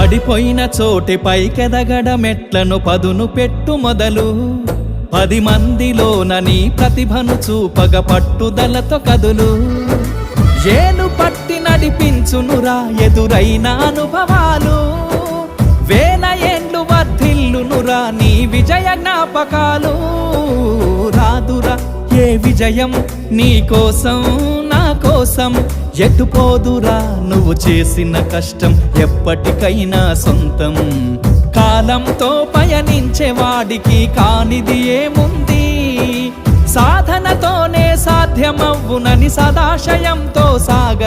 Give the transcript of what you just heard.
పడిపోయిన చోటి పైకెదగడ మెట్లను పదును పెట్టు మొదలు 10 మందిలోన నీ ప్రతిభను చూపగ పట్టుదలతో కదులు ఏలు పట్టి నడిపించునురా ఎదురైన అనుభవాలు వేల ఏండ్లు వర్ధిల్లునురా నీ విజయ జ్ఞాపకాలు రాదురా ఏ విజయం నీ కోసం నా కోసం ఎటుపోదురా నువ్వు చేసిన కష్టం ఎప్పటికైనా సొంతం కాలంతో పయనించే వాడికి కానిది ఏముంది సాధనతోనే సాధ్యమవ్వునని సదాశయంతో సాగ